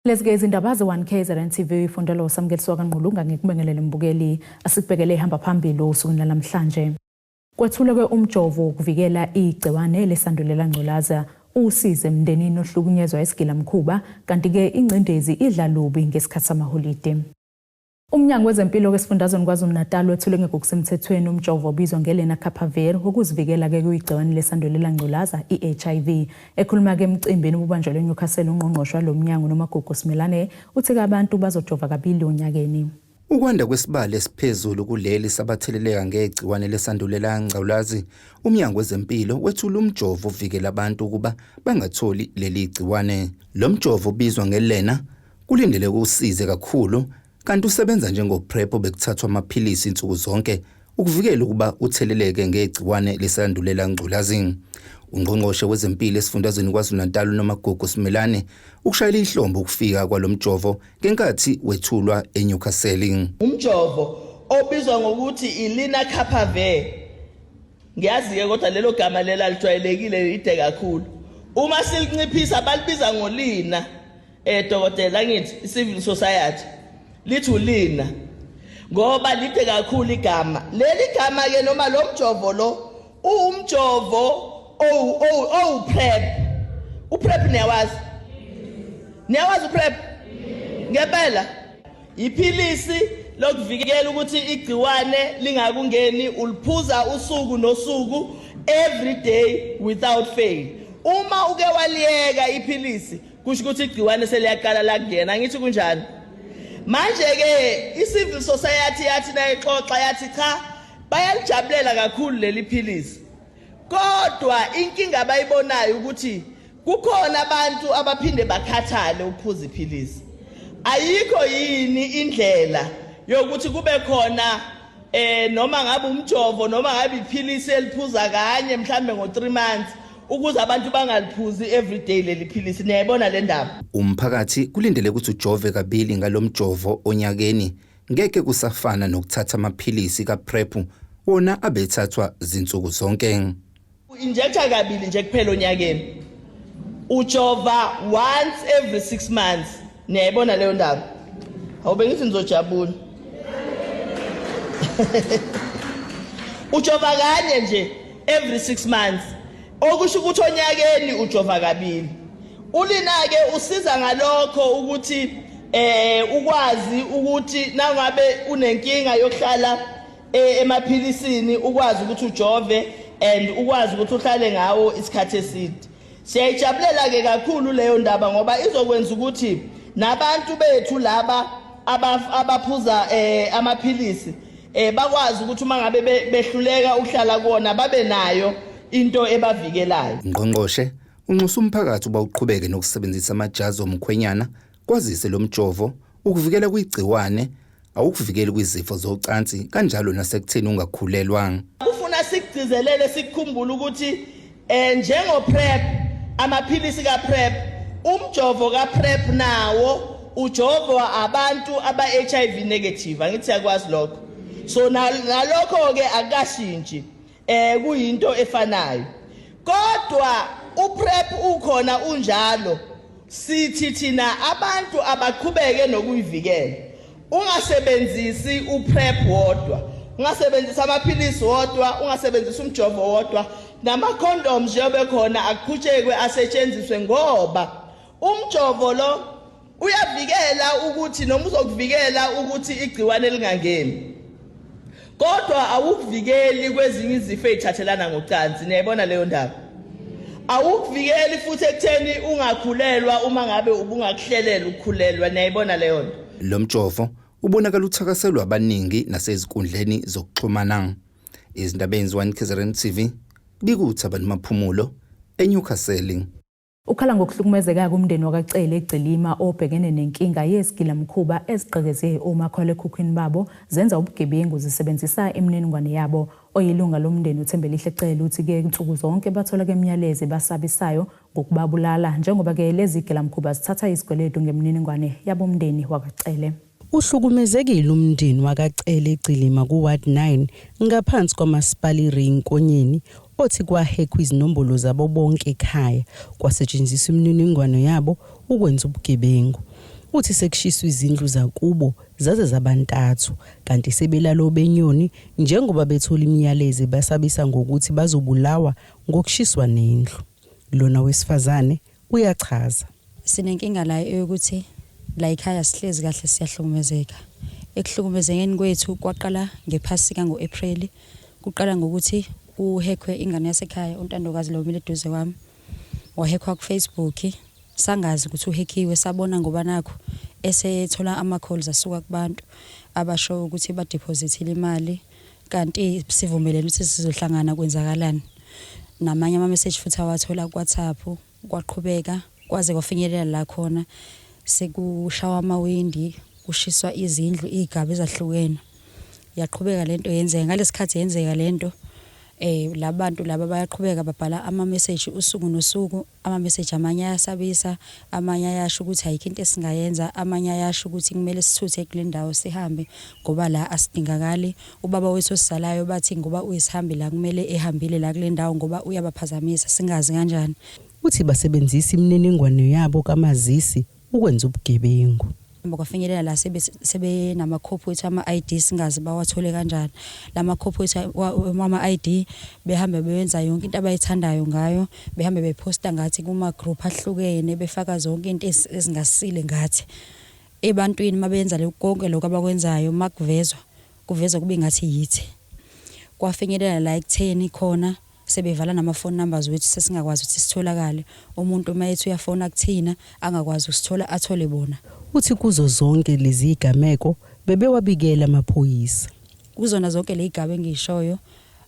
Lezike izindaba ze-1KZN TV ifundela usamukeliso kaNqulunga ngikubingelele mbukeli asikubhekele ihamba phambili osukwini namhlanje. Kwethulwe umjovo wokuvikela igciwane lesandulela ngculaza usize emndenini ohlukunyezwa isigilamkhuba kanti ke ingcindezi idla lubi ngesikhathi samaholide. Umnyango wezempilo wesifundazweni KwaZulu-Natal wethule ngokusemthethweni umjovo obizwa ngeLenacapavir ukuzivikela ke kuyigciwane lesandulela ngculaza i-HIV. Ekhuluma ke emcimbini obubanjelwe eNyukhasela ungqongqoshe lomnyango noMagugu Simelane uthi abantu bazojova kabili onyakeni. Ukwanda kwesibalo esiphezulu kuleli sabatheleleka ngegciwane lesandulela ngculazi, umnyango wezempilo wethula umjovo ovikela abantu ukuba bangatholi leli gciwane. Lo mjovo obizwa ngeLena kulindele ukusize kakhulu kanti usebenza njengoPrep obekuthathwa amaphilisi insuku zonke ukuvikela ukuba utheleleke ngegciwane lesandulela ngculazi. Ungqongqoshe wezempilo esifundazweni KwaZulu-Natal noMagugu Simelane ukushayela ihlombe ukufika kwalomjovo ngenkathi wethulwa eNyukhasela. Umjovo obizwa ngokuthi iLenacapavir. Ngiyazi ke kodwa lelo gama lela lijwayelekile ide kakhulu. Uma silinciphisa balibiza ngolina dokotela ngithi civil society lithi ulina ngoba lide kakhulu igama. Leli gama ke noma lo mjovo lo umjovo PrEP. UPrEP niyawazi? Niyawazi uPrEP? Ngempela iphilisi lokuvikela ukuthi igciwane lingakungeni uliphuza usuku nosuku every day without fail. Uma uke waliyeka iphilisi kusho ukuthi igciwane seliyaqala la kungena. Angithi kunjani? Manje ke iCivil Society yathi nayixoxa yathi cha bayalijabulela kakhulu leli philisi. Kodwa inkinga abayibonayo ukuthi kukhona abantu abaphinde bakhathale ukuphuza iphilisi. Ayikho yini indlela yokuthi kube khona noma ngabe umjovo noma ngabe iphilisi eliphuza kanye mhlambe ngo3 months ukuze abantu bangaliphuzi everyday leli philisi. Niyayibona le ndaba? Umphakathi kulindele ukuthi ujove kabili ngalomjovo onyakeni ngeke kusafana nokuthatha amaphilisi kaPrep wona abethathwa zinsuku zonke. Injector kabili nje kuphela onyakeni. Ujova once every 6 months. Niyayibona leyo ndaba? Awube ngithi ngizojabula. Ujova kanye nje every 6 months. Okusho ukuthi onyakeni ujova kabili. Ulina ke usiza ngalokho ukuthi ukwazi ukuthi nangabe unenkinga yokuhlala emaphilisini ukwazi ukuthi ujove and ukwazi ukuthi uhlale ngawo isikhathi eside. Siyayijabulela ke kakhulu leyo ndaba ngoba izokwenza ukuthi nabantu bethu laba abaphuza amaphilisi bakwazi ukuthi uma ngabe behluleka ukuhlala kuona babe nayo into ebavikelayo. Ngqongqoshe unxusa umphakathi uba uqhubeke nokusebenzisa amajazi omkhwenyana kwazise lo mjovo ukuvikela kwigciwane awukuvikela kwizifo zocansi kanjalo nasekutheni ungakhulelwanga. Kufuna sikugcizelele sikukhumbula ukuthi njengoPrEP amaphilisi kaPrEP umjovo kaPrEP nawo ujovwa abantu aba-HIV negative. Angithi yakwazi lokho. So nalokho ke akashintshi kuyinto efanayo. Kodwa uPrEP ukhona unjalo sithi thina abantu abaqhubeke nokuyivikela. Ungasebenzisi uPrEP wodwa, ungasebenzisa amaphilisi wodwa, ungasebenzisa umjovo wodwa, nama condoms njengoba khona akuqhutshekwe asetshenziswe ngoba umjovo lo uyavikela ukuthi noma uzokuvikela ukuthi igciwane lingangeni. Kodwa awukuvikeli kwezinye izifo ezithathelana ngocansi. Niyayibona leyo ndaba? Awukuvikeli futhi ekutheni ungakhulelwa uma ngabe ubungakuhlelela ukukhulelwa. Niyayibona leyo nto? Lo mjovo ubonakala uthakaselwa abaningi nasezinkundleni zokuxhumana. Izindabeni ze-1KZN TV bikuthi abantu maphumulo eNyukhasela. Ukhala ngokuhlukumezeka kumndeni wakacele eGcilima obhekene nenkinga yezigilamkhuba eziqhekeze omakhalekhukhwini babo zenza ubugebengu zisebenzisa imininingwane yabo. Oyilunga lomndeni uThembelihle Cele uthi ke insuku zonke bathola ke imiyalezi basabisayo ngokubabulala njengoba ke lezi zigilamkhuba zithatha izikweletu ngemininingwane yabomndeni wakacele. Uhlukumezekile umndeni wakacele eGcilima kuWard 9 ngaphansi kwamasipala Rinkonyeni othi kwahekwa izinombolo zabo bonke ekhaya kwasetshenziswa imininingwane yabo ukwenza ubugebengu. uthi sekushiswa izindlu zakubo zaze zabantathu kanti sebelalo benyoni njengoba bethola imiyaleze basabisa ngokuthi bazobulawa ngokushiswa nendlu. Lona wesifazane uyachaza. Sinenkinga la ukuthi la ekhaya sihlezi kahle siyahlukumezeka. Ekuhlukumezekeni kwethu kwaqala ngephasika ngoApril. Kuqala ngokuthi uhekhwe ingane yasekhaya untandokazi lo umile eduze kwami. Wahekhwa ku Facebook. Sangazi ukuthi uhekhiwe sabona ngoba nakho esethola ama calls asuka kubantu abasho ukuthi ba depositile imali kanti sivumelene ukuthi sizohlangana kwenzakalani. Namanye ama message futhi awathola ku WhatsApp kwaqhubeka kwaze kwafinyelela la khona sekushawa amawindi kushiswa izindlu igaba ezahlukene. Yaqhubeka lento yenzeka ngalesikhathi yenzeka lento labantu laba bayaqhubeka babhala ama message usuku nosuku, ama message amanye ayasabisa, amanye ayasho ukuthi ayikho into esingayenza, amanye ayasho ukuthi kumele sithuthe kule ndawo sihambe ngoba la asidingakali. Ubaba wethu osalayo bathi ngoba uyisihambi la kumele ehambile la kule ndawo ngoba uyabaphazamisa singazi kanjani. Uthi basebenzisa imininingwane yabo kamazisi ukwenza ubugebengu. Kwafinyelela la sebe namakhophi wethu ama-ID singazi bawathole kanjani. Lamakhophi wethu ama-ID behambe beyenza yonke into abayithandayo ngayo, behambe beposta ngathi kuma group ahlukene befaka zonke into ezingasile ngathi ebantwini mabenza konke lokho abakwenzayo makuvezwa kube ngathi yithi. Kwafinyelela la ekutheni khona sebevala nama phone numbers wethu sesingakwazi ukuthi sitholakale. Umuntu mayethu uyafona kuthina angakwazi usithola athole bona. Uthi kuzo zonke lezi igameko bebewabikela amaphoyisa. Kuzona zonke le igaba engishoyo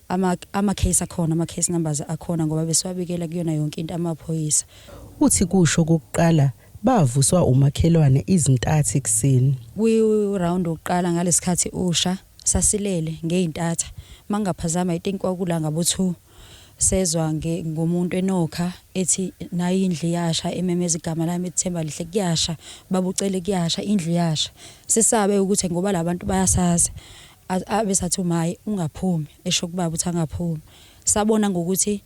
ama case akhona, ama case numbers akhona ngoba besiwabikela kuyona yonke into amaphoyisa. Uthi kusho kokuqala bavuswa umakhelwane izintathu ekseni. Round oqala ngalesikhathi usha sasilele ngeintatha mangaphazama I think kwakulanga bo2 sezwa ngomuntu enokha ethi nayi indlu yasha ememeza igama lami ethemba lihle kuyasha babucele kuyasha indlu yasha. Sisabe ukuthi ngoba labantu bayasazi abesathi umayi ungaphumi esho kubaba uthi angaphumi. Sabona ngokuthi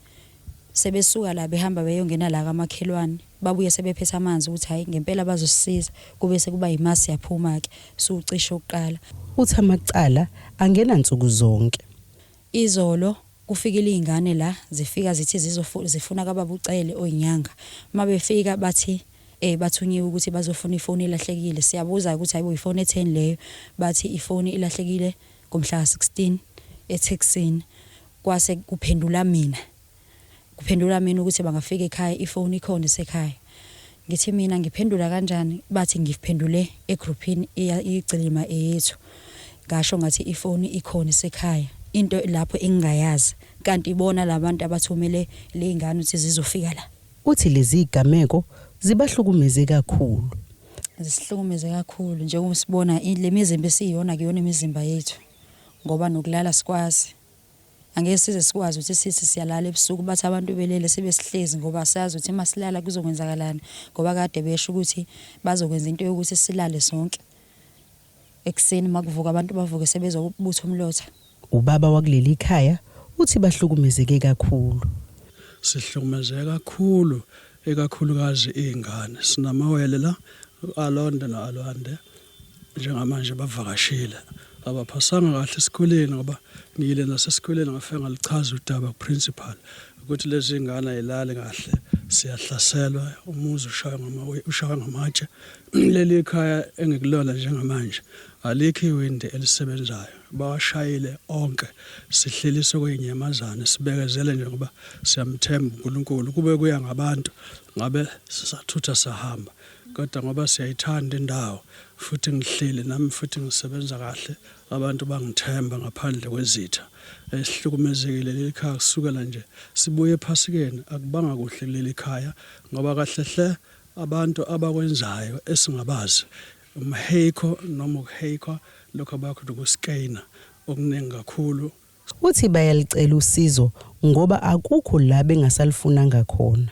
sebesuka la behamba beyongena la kamakhelwane babuye sebephethe amanzi ukuthi hayi ngempela bazosisiza kube sekuba imasi yaphuma ke sucisho oqala. Uthi amacala angena nsuku zonke. Izolo kufikile izingane la zifika zithi zifuna kababucele oyinyanga mabefika bathi bathunyiwe ukuthi bazofuna ifoni ilahlekile. Siyabuza ukuthi hayibo ifoni e10 leyo bathi ifoni ilahlekile ngomhla ka16 eThekwini. Kwase kuphendula mina ukuthi bangafika ekhaya ifoni ikhona esekhaya. Ngithi mina ngiphendula kanjani bathi ngiphendule egroupini igcilima eyethu ngasho ngathi ifoni ikhona esekhaya. Into lapho engingayazi kanti ibona labantu abathumele le ingane ukuthi zizofika la. Uthi lezi igameko zibahlukumeze kakhulu. Zisihlukumeze kakhulu njengoba sibona le mizimba esiyona kuyona imizimba yethu ngoba nokulala sikwazi. Angeke size sikwazi ukuthi sithi siyalala ebusuku bathi abantu belele sebesihlezi ngoba sazi ukuthi masilala kuzokwenzakalani ngoba kade besho ukuthi bazokwenza into yokuthi silale sonke. Ekseni makuvuka abantu bavuke sebezobutha umlotha. Ubaba wakuleli ikhaya uthi bahlukumezeke kakhulu. Sihlukumezeka kakhulu ekakhulukazi izingane. Sinamawele la alonde nalwande njengamanje bavakashile. Abaphasanga kahle esikoleni ngoba ngiyile nasesikoleni ngafika ngalichaza udaba ku-principal ukuthi lezi ngane ayilali kahle siyahlaselwa umuzi ushaya ngamatshe. Leli ikhaya engikulona njengamanje alikho iwindi elisebenzayo bawashayile onke sihleliswe kwenyamazana sibekezele nje ngoba siyamthemba uNkulunkulu kube kuya ngabantu ngabe sisathutha sahamba kodwa ngoba siyayithanda indawo futhi ngihleli nami futhi ngisebenza kahle abantu bangithemba ngaphandle kwezitha. Esihlukumezekile leli khaya kusukela nje sibuye ephasikeni akubanga kuhle leli khaya ngoba kahle hle abantu abakwenzayo esingabazi umheko noma ukuhekwa lokho abakho ukuskena okuningi kakhulu. Uthi bayalicela usizo ngoba akukho la bengasalifuna ngakhona.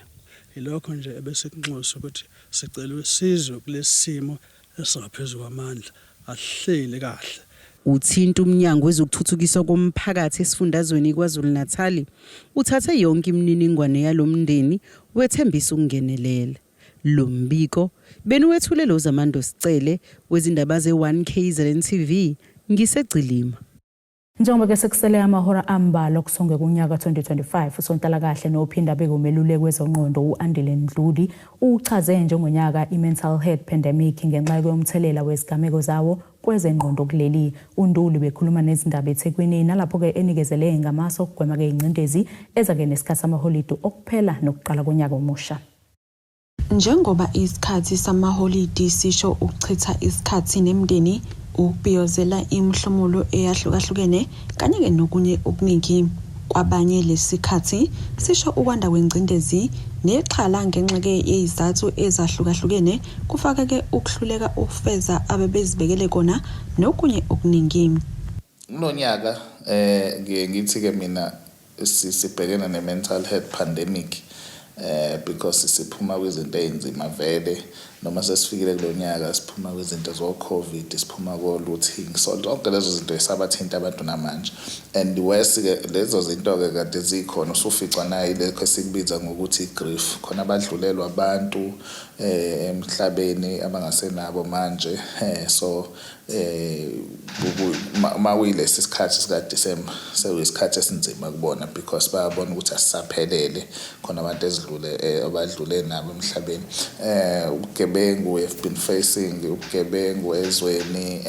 Ilokho nje ebesinxusa ukuthi sicela usizo kulesimo esingaphezulu kwamandla ahlele kahle. Uthinta umnyango wezokuthuthukiswa komphakathi esifundazweni KwaZulu-Natal uthathe yonke imininingwane yalomndeni wethembisa ukungenelela. Lo mbiko benuwethulelo Zamando Sicele wezindaba ze1KZN TV ngisegcilima. Njengoba ke sekusele amahora ambalwa kusonge kunyaka 2025 usonhlalakahle nophinda bekumeluleki wezongqondo uAndile Ndludi uchaze njengonyaka imental health pandemic ngenxa yomthelela wezigameko zawo kwezengqondo kuleli. uNduli bekhuluma nezindaba eThekwini nalapho ke enikezele ngamaso okugwema ke ingcindezi ezake nesikhathi samaholide okuphela nokuqala konyaka omusha. Njengoba isikhathi samaholide sisho ukuchitha isikhathi nemndeni ukubhiyozela imihlomulo eyahlukahlukene kanye ke nokunye okuningi kwabanye lesikhathi sisho ukwanda kwengcindezi nexhala ngenxa ke yezizathu ezahlukahlukene kufaka ke ukuhluleka ukufeza abebezibekele kona nokunye okuningi. Kulonyaka ngithi ke mina sibhekene ne-mental health pandemic because siphuma kwizinto ezinzima vele noma sesifikile kulonyaka siphuma kwizinto zo-COVID siphuma ko-looting so zonke lezo zinto esabathinta abantu namanje and worse ke lezo zinto ke kade zikhona usuficwa nayo lekho esikubiza ngokuthi grief khona abadlulelwa abantu emhlabeni abangasenabo manje so mawuyilesi sikhathi sika December seyisikhathi esinzima kubona because bayabona ukuthi asisaphelele khona abantu abadlule nabo emhlabeni ubugebengu have been facing ubugebengu ezweni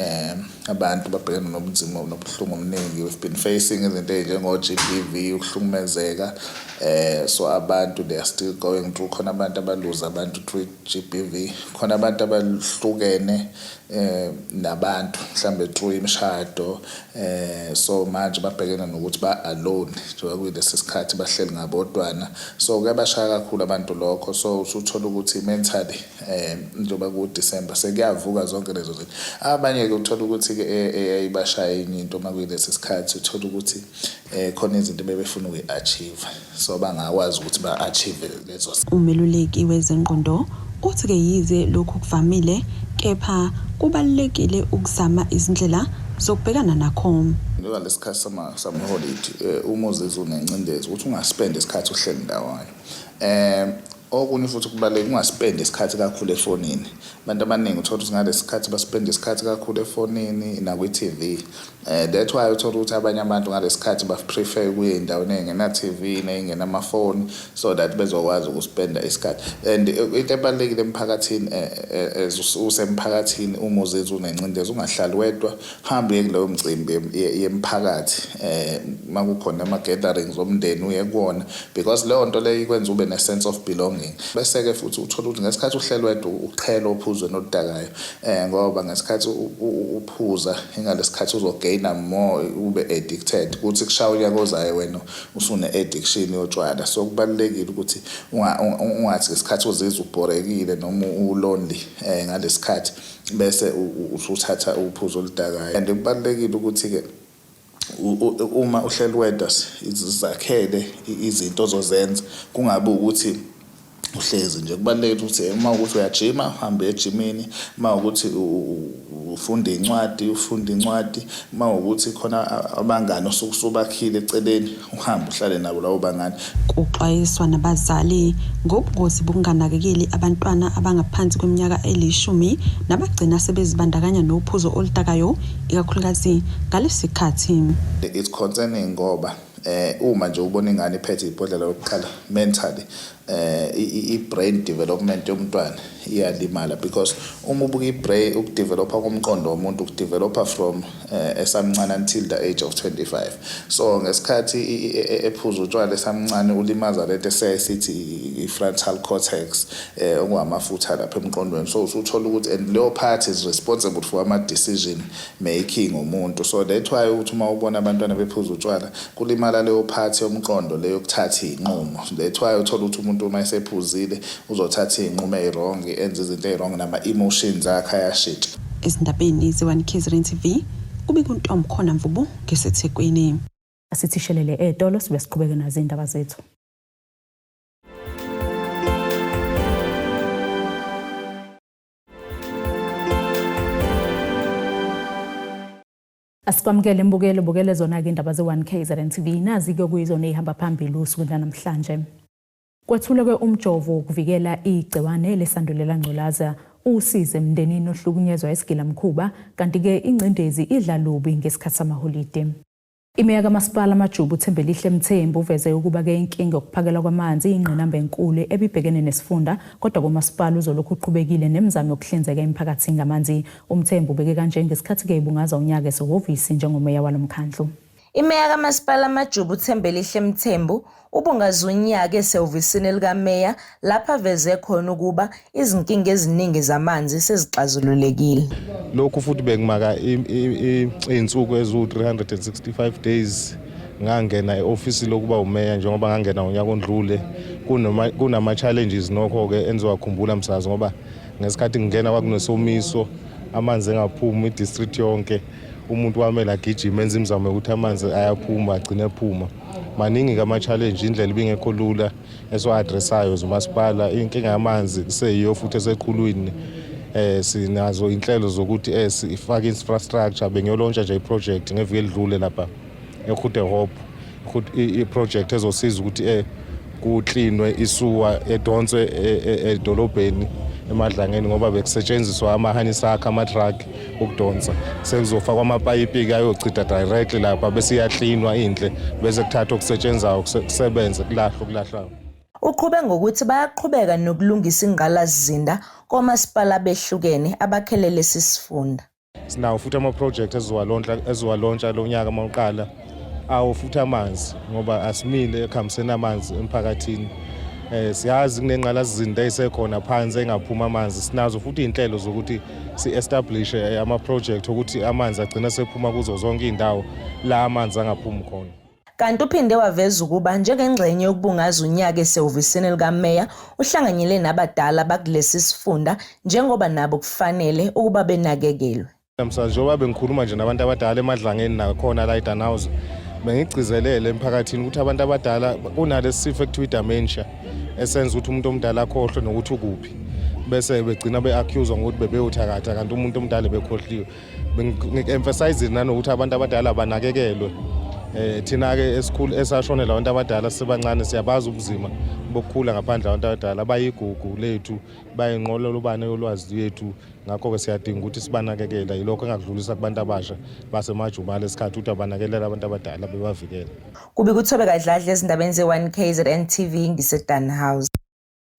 abantu babhekana nobunzima nobuhlungu omningi we've been facing izinto ezinjengo GBV ukuhlukumezeka so abantu they are still going through khona abantu abaluza abantu through GBV khona abantu abahlukene nabantu mhlambe through imishado so manje babhekana nokuthi ba alone njengoba kuyilesi sikhathi bahleli ngabodwana so kuyabashaya kakhulu abantu lokho so usuthola ukuthi mentally njengoba ku December sekuyavuka zonke lezo zinto abanye ke uthola ukuthi ke ayibashaya into makuyilesi sikhathi uthola ukuthi khona izinto bebefuna ukuachieve so bangakwazi ukuthi ba-achieve lezo. Umeluleki wezengqondo uthi ke yize lokhu kuvamile kepha kubalekile ukuzama izindlela zokubhekana nakho. Ngoba lesikhathi sama-holiday umuzi unencindezi ukuthi ungaspend isikhathi uhleli ndawonye okunye futhi kubaleka ungaspend isikhathi kakhulu efonini abantu abaningi uthola ukuthi ngale sikhathi baspend isikhathi kakhulu efonini nakwi-TV that's why uthola ukuthi abanye abantu ngale sikhathi baprefer ukuya endaweni engena TV nengena amafoni so that bezokwazi ukuspenda isikhathi and into ebalekile emphakathini usemphakathini umuzi unencindezi ungahlali wedwa hambe kuleyo mcimbi yemphakathi makukhona ama-gatherings omndeni uye kuwona because leyo nto leyo ikwenza ube ne-sense of belonging bese ke futhi uthola ukuthi ngesikhathi uhleli wedwa uqhela ophuzo nodakayo ngoba ngesikhathi uphuza ingalesikhathi uzogaina more ube addicted ukuthi kushaya unyaka ozayo wena usune addiction yotshwala so kubalekile ukuthi ungathi ngesikhathi uzizwa ubhorekile noma ulonely ngalesikhathi bese usuthatha uphuzo oludakayo and kubalekile ukuthi ke uma uhleli wedwa izakhele izinto ozozenza kungabe ukuthi uhlezi nje kubalekile ukuthi uma ukuthi uyajima uhambe ejimini uma ukuthi ufunda incwadi uma ukuthi khona abangani osukusubakhile eceleni uhambe uhlale nabo lawo bangani. Kuxwayiswa nabazali ngobungozi bokunganakekeli abantwana abangaphansi kweminyaka eli10 nabagcina sebezibandakanya nophuzo oludakayo ikakhulukazi ngalesikhathi. It's concerning ngoba uma nje ubona ingane iphethe ibhodlela lokuqala mentally i-brain development yomntwana iyalimala because uma ubuka i-brain ukudevelopa komqondo womuntu ukudevelopa from esamncane until the age of 25 so ngesikhathi ephuza utshwala esamncane ulimaza lento esithi i-frontal cortex okungamafutha lapha emqondweni so usuthola ukuthi and leyo part is responsible for ama-decision making umuntu so that's why ukuthi uma ubona abantwana bephuza utshwala kulimala leyo part yomqondo leyo kuthatha inqumo that's why uthola ukuthi umuntu uma esephuzile uzothatha inqumo ezirong enze izinto ezirong nama-emotions akhe ayashintsha. Ezindabeni ze1KZN TV uBikuntombi khona Mvubu ngeseThekwini. Asithishelele etolo sibe siqhubeke nazo indaba zethu. Asikwamukele imbukelo bukele zona ke indaba ze1KZN TV nazi ke kuyizona ehamba phambili usuku namhlanje. Kwethulwe umjovo wokuvikela igciwane lesandulela ngculaza usize emndenini ohlukunyezwa isigilamkhuba kanti-ke ingcindezi idla lubi ngesikhathi samaholide. Imeya kaMasipala Majuba uThembelihle Mthembu uveze ukuba-ke inkinga yokuphakelwa kwamanzi ingqinamba enkulu ebibhekene nesifunda kodwa kuMasipala uzolokhu uqhubekile nemizamo yokuhlinzeka imiphakathi ngamanzi. UMthembu ubeke kanje ngesikhathi-ke ibungaza unyaka esehhovisi njengomeya walomkhandlu. Imeya kaMasipala Majuba uThembelihle Mthembu ubungaza unyaka esehhovisini likameya lapha veze khona ukuba izinkinga eziningi zamanzi sezixazululekile. Lokhu futhi bekumaka izinsuku ezu365 days ngangena eoffice lokuba umeya njengoba ngangena unyaka ondlule kunama challenges nokho ke enziwa khumbula msazi ngoba ngesikhathi ngingena kwakunesomiso amanzi engaphumi idistrict yonke umuntu wamela gijima enza imizamo ukuthi amanzi ayaphuma agcine ephuma maningi kama challenge indlela ibingekho lula esiwa-addressayo zomasipala inkinga yamanzi kuseyiyo futhi eseqhulwini sinazo inhlelo zokuthi sifake infrastructure bengiyolontsha nje iproject ngeviki elidlule lapha eGoedhoop iproject ezosiza ukuthi kuklinwe isuwa edonswe edolobheni emadlangeni ngoba bekusetshenziswa amahanisakha ama-truck ukudonsa sekuzofakwa amapayipi ayochitha directly lapha bese iyaklinwa indle bese kuthathwa okusetshenzwayo kusebenze kulahlwa. Uqhube ngokuthi bayaqhubeka nokulungisa ingqalasizinda komasipala behlukene abakhelele lesi sifunda. Sinawo futhi ama-project eziwalontsha lo nyaka mawuqala awo futhi amanzi ngoba asimile ekhambiseni amanzi emphakathini. Siyazi kunengqalasizinda eyisekhona phansi engaphuma amanzi sinazo futhi inhlelo zokuthi si-establish ama-project ukuthi amanzi agcina sephuma kuzo zonke indawo la amanzi angaphumi khona. Kanti uphinde waveza ukuba njengengxenye yokubungaza unyaka esehhovisini likameya uhlanganyele nabadala bakulesi sifunda njengoba nabo kufanele ukuba benakekelwe. Njengoba bengikhuluma nje nabantu abadala emadlangeni nakhona la eDanhausen bengigcizelele emphakathini ukuthi abantu abadala kunalesi sifo ekuthiwa dementia esenza ukuthi umuntu omdala akhohlwe nokuthi ukuphi bese begcina be-accuse ngokuthi bebeyothakatha kanti umuntu omdala bekhohliwe. Ngi-emphasize nanokuthi abantu abadala banakekelwe. Thina-ke esikhulu esashonela abantu abadala sisebancane siyabazi ubuzima bokukhula ngaphandle abantu abadala bayigugu lethu bayinqololobane yolwazi yethu ngakho-ke siyadinga ukuthi sibanakekela yilokho engakudlulisa kubantu abasha basemajuba lesikhathi ukuthi abanakelela abantu abadala bebavikela. Kubi kuthobe kadladla ezindabeni ze1KZN TV ngiseDanhausen.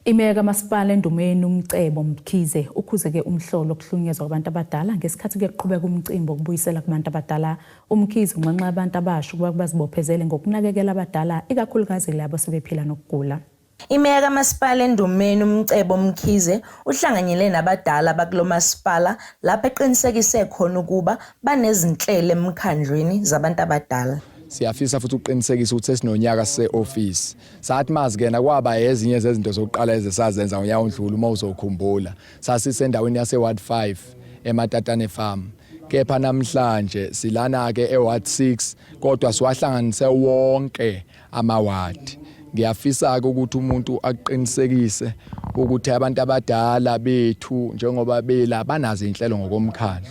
Imeya kaMasipala Endumeni uMcebo Mkhize ukhuzeke umhlolo okuhlunyezwa kwabantu abadala ngesikhathi kuqhubeka umcimbi wokubuyisela kubantu abadala. UMkhize unxenxa abantu abasha ukuba bazibophezele ngokunakekela abadala ikakhulukazi labo sebephila nokugula. Imeya kaMasipala Endumeni uMcebo Mkhize uhlanganyele nabadala bakulo masipala lapho eqinisekise khona ukuba banezinhlelo emkhandlweni zabantu abadala. Siyafisa futhi uqinisekisa ukuthi sesinonyaka se-office. Sathi mazikena kwaba ezinye zezinto zokuqala ezesazenza ngonyaka ondlule uma uzokhumbula. Sasisendaweni yase-Ward 5 eMatatane Farm. Kepha namhlanje silana-ke e-Ward 6 kodwa siwahlanganise wonke amawadi. Ngiyafisa-ke ukuthi umuntu aqinisekise ukuthi abantu abadala bethu njengoba bela banazo inhlelo ngokomkhandlu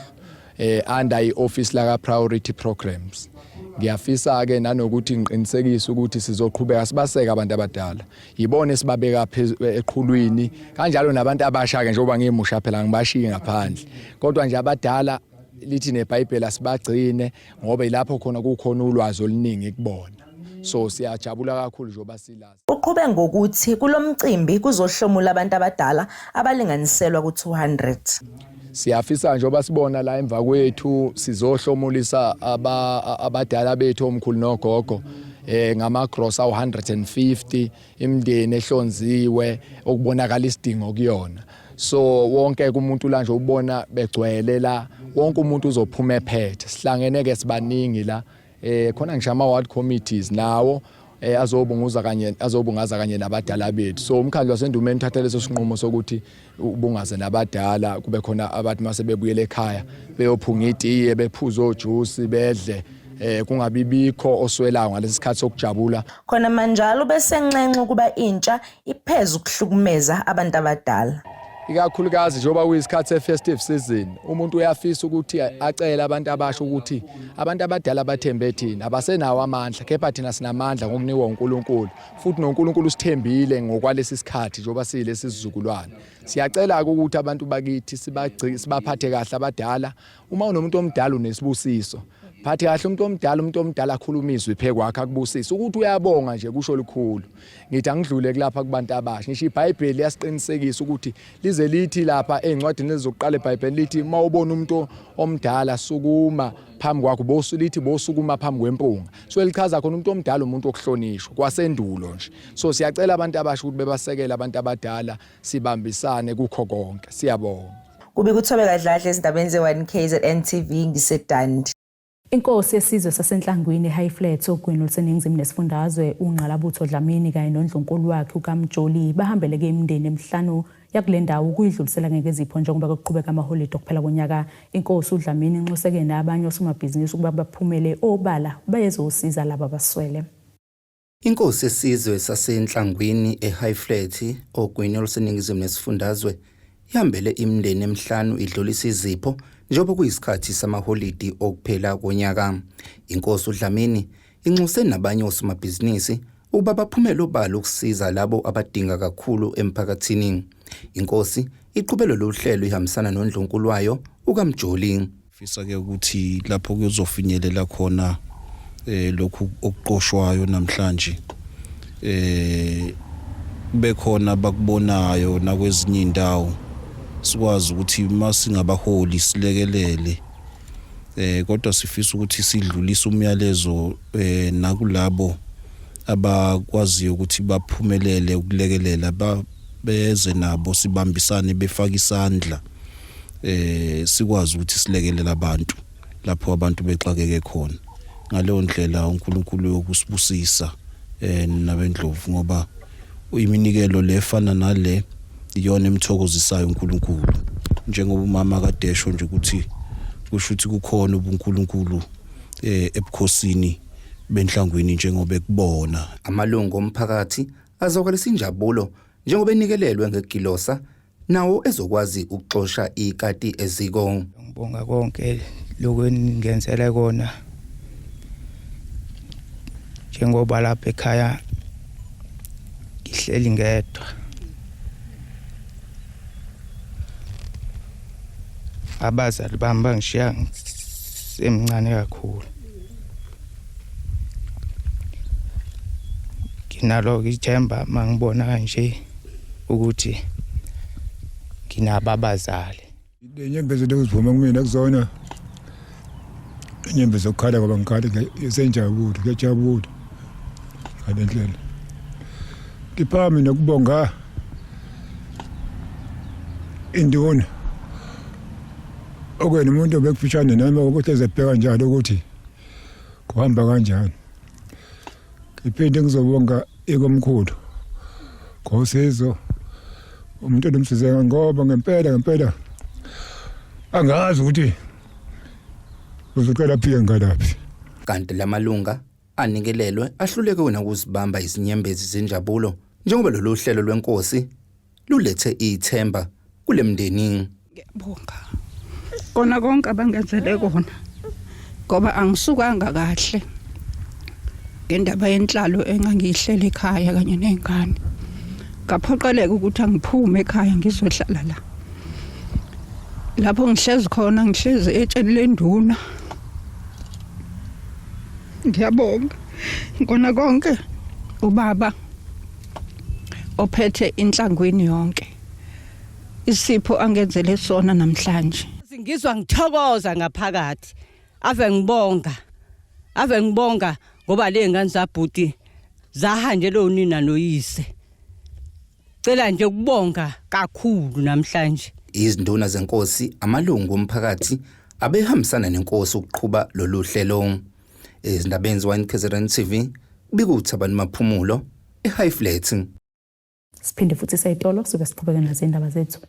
under i-office laka priority programs. Ngiyafisa-ke nanokuthi ngiqinisekise ukuthi sizoqhubeka sibaseka abantu abadala. Yibone sibabeka eqhulwini kanjalo nabantu abasha-ke njengoba ngimusha phela ngibashiye ngaphandle. Kodwa nje abadala lithi neBhayibheli asibagcine ngoba ilapho khona kukhona ulwazi oluningi kubona. So siyajabula kakhulu njengoba silazi. Uqhube ngokuthi kulomcimbi kuzohlomula abantu abadala abalinganiselwa ku200. Siyafisa njengoba sibona la emva kwethu sizohlomulisa abadala bethu omkhulu nogogo ngama-gross awu150 imindeni ehlonziwe okubonakala isidingo kuyona. So wonke umuntu la nje ubona begcwele la wonke umuntu uzophuma ephethe. Sihlangene-ke sibaningi la khona ngisho ama-ward committees nawo azobungaza kanye nabadala bethu. So umkhandlu wasendumeni uthatha leso sinqumo sokuthi ubungaze nabadala kube khona abantu mase bebuyele ekhaya beyophunga itiye bephuza ojuice bedle kungabibikho oswelayo ngalesi sikhathi sokujabula. Khona manjalo bese nxenxa kuba intsha ipheza ukuhlukumeza abantu abadala. ikakhulukazi njengoba kuyisikhathi se-festive season umuntu uyafisa ukuthi acele abantu abasho ukuthi abantu abadala bathembe thina abasenawo amandla kepha thina sinamandla ngokunikwa uNkulunkulu futhi noNkulunkulu usithembile ngokwalesi sikhathi njengoba siyilesi sizukulwane. Siyacela ukuthi abantu bakithi sibaphathe kahle abadala. Uma unomuntu omdala unesibusiso, phathe kahle umuntu omdala akhulumiswe phekwakhe akubusisa ukuthi uyabonga nje kusho likhulu. Ngithi angidlule kulapha kubantu abasha. Ngisho iBhayibheli yasiqinisekisa ukuthi lize lithi lapha ezincwadini ezizokuqala eBhayibheli lithi uma ubona umuntu omdala sukuma phambi kwakho lithi bosukuma phambi kwempunga. So lichaza khona umuntu omdala umuntu okuhlonishwa kwasendulo nje. So siyacela abantu abasha ukuthi bebasekele abantu abadala sibambisane kukho konke. Siyabonga. Kube kuthobe kadlahle ezindabeni ze1KZN TV ngisedandi. Inkosi yesizwe sasenhlangwini eHighflat ogwini oluseningizimu nesifundazwe uNgqalabutho Dlamini kanye noNdlunkulu wakhe ukaMjoli bahambeleke imindeni emihlanu yakule ndawo ukuyidlulisela ngezipho njengoba kuqhubeka amaholide okuphela konyaka. Inkosi uDlamini inxuseke nabanye osomabhizinisi ukuba baphumele obala bayezosiza laba baswele. Inkosi yesizwe sasenhlangwini eHighflat ogwini oluseningizimu nesifundazwe ihambele imindeni emihlanu idlulisa izipho njengoba kuyisikhathi samaholidi okuphela konyaka. Inkosi uDlamini inxuse nabanye osomabhizinisi ukuba baphumele obala ukusiza labo abadinga kakhulu emphakathini. Inkosi iqhubelo lohlelo ihambisana noNdlunkulu wayo ukaMjoli. Fisa ke ukuthi lapho kuzofinyelela khona lokhu okuqoshwayo namhlanje bekhona bakubonayo nakwezinye indawo sikwazi ukuthi masingabaholi silekelele kodwa sifisa ukuthi sidlulise umyalezo nakulabo abakwaziyo ukuthi baphumelele ukulekelela beze nabo sibambisane befaka isandla sikwazi ukuthi silekelela abantu lapho abantu bexakeke khona. Ngaleyo ndlela uNkulunkulu yokusibusisa nabendlovu ngoba iminikelo lefana nale iyona emthokozisayo uNkulunkulu njengoba umama kaDesho nje ukuthi kusho ukuthi kukhona ubuNkulunkulu ebukhosini benhlangwini njengoba ekubona. Amalungu omphakathi azokwalisa injabulo njengoba enikelelwe ngegilosa nawo ezokwazi ukuxosha ikati eziko. Ngibonga konke lokho engenzele kona njengoba lapha ekhaya ngihleli ngedwa. Abazali bami bangishiya semncane kakhulu. Nginalo ithemba mangibona kanje ukuthi nginabo abazali. Inyembezi lokuzivuma kumina kuzona. Inyembezi okukhala ngoba ngikhala isenjabulo, ngejabula. Ngalendlela. Kiphami nokubonga induna. Okwena umuntu obekufishane nami ukuthi ezebheka njalo ukuthi kuhamba kanjani. Iphinde ngizobonga ikomkhulu ngosizo umuntu omsizeka ngoba ngempela angazi ukuthi uzoqala phi ngalaphi. Kanti lamalunga anikelelwe ahluleke ukuzibamba izinyembezi zenjabulo njengoba lolu hlelo lwenkosi lulethe ithemba kulemndeni. Ngiyabonga kona konke abangenzele kona ngoba angisukanga kahle ngendaba yenhlalo engangihlele ekhaya kanye nezingane. Ngaphoqeleka ukuthi angiphume ekhaya ngizohlala la. Lapho ngihlezi khona ngihlezi etsheni lenduna. Ngiyabonga ngona konke ubaba ophethe inhlangwini yonke isipho angenzele sona namhlanje. Ngizwa ngithokoza ngaphakathi ave ngibonga ngoba lengane zabhuti zahanjela onina noyise. Cela nje ukubonga kakhulu namhlanje. Izinduna zenkosi amalungu omphakathi abehambisana nenkosi ukuqhuba lolu hlelo. Izindabeni ze1KZN TV bikuthabani maphumulo eHighflat. Siphinde futhi sayitolo soke siqhubeke nezindaba zethu.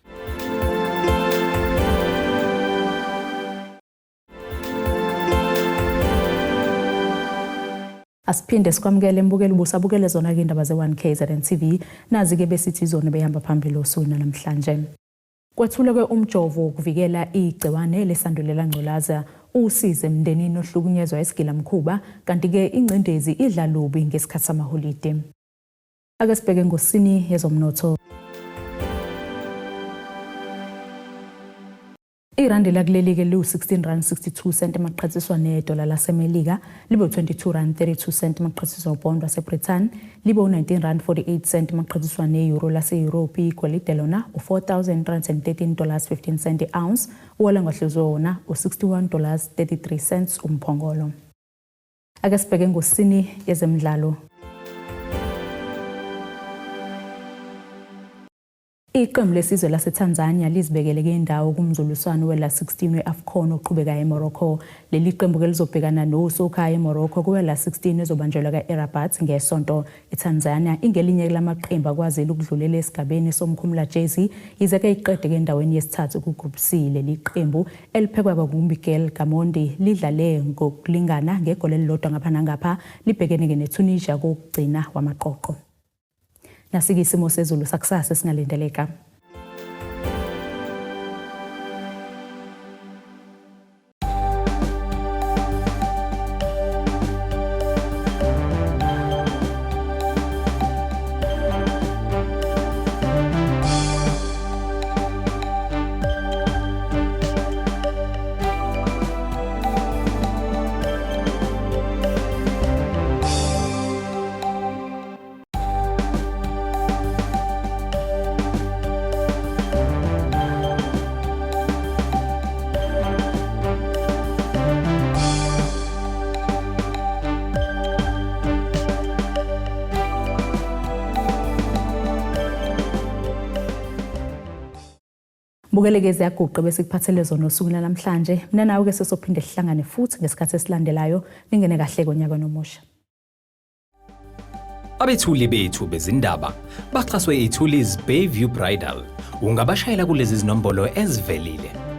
Asiphinde sikwamukele mbukeli ubusabukele zona ke indaba ze1KZN TV nazi ke besithi izona behamba phambili osukwini namhlanje. Kwethulwe umjovo wokuvikela igciwane lesandulela ngculaza usize emndenini ohlukunyezwa isigilamkhuba kanti ke ingcindezi idla lubi ngesikhathi samaholide. Ake sibheke ngosini yezomnotho. Irandi lakuleli-ke liwu-16.62 emaqhathiswa nedola laseMelika, libe u-22.32 emaqhathiswa nepound laseBrithani, libe u-19.48 emaqhathiswa ne-euro lase-Europe, igolide lona u-$4,313.15 i-ounce, uwola ngahluzo wona u-$61.33 umphongolo. Ake sibheke ngosini yezemidlalo. Iqembu lesizwe laseTanzania lizibekele indawo kumzuliswano wela-16 we-AFCON oqhubekayo eMorocco. Leli qembu ke lizobhekana nosokhaya eMorocco kuwela-16 ezobanjelwa eRabat ngesonto. iTanzania ingelinye lamaqembu akwazile ukudlulela esigabeni somkhumula jersey yize ke iqede endaweni yesithathu ku-Group C. Leli qembu eliphekwa nguMiguel Gamondi lidlale ngokulingana ngegoli elilodwa ngapha nangapha libhekene neTunisia kokugcina wamaqoqo. Nasike isimo sezulu sakusasa singalindeleka. Bukelekeze yaguqe bese kuphathele zona usuku namhlanje. Mina nawe ke sesophinde sihlangane futhi ngesikhathi esilandelayo. Ningene kahle konyaka nomusha. Abethuli bethu bezindaba baxhaswe iThuli's Bayview Bridal. Ungabashayela kulezi zinombolo ezivelile.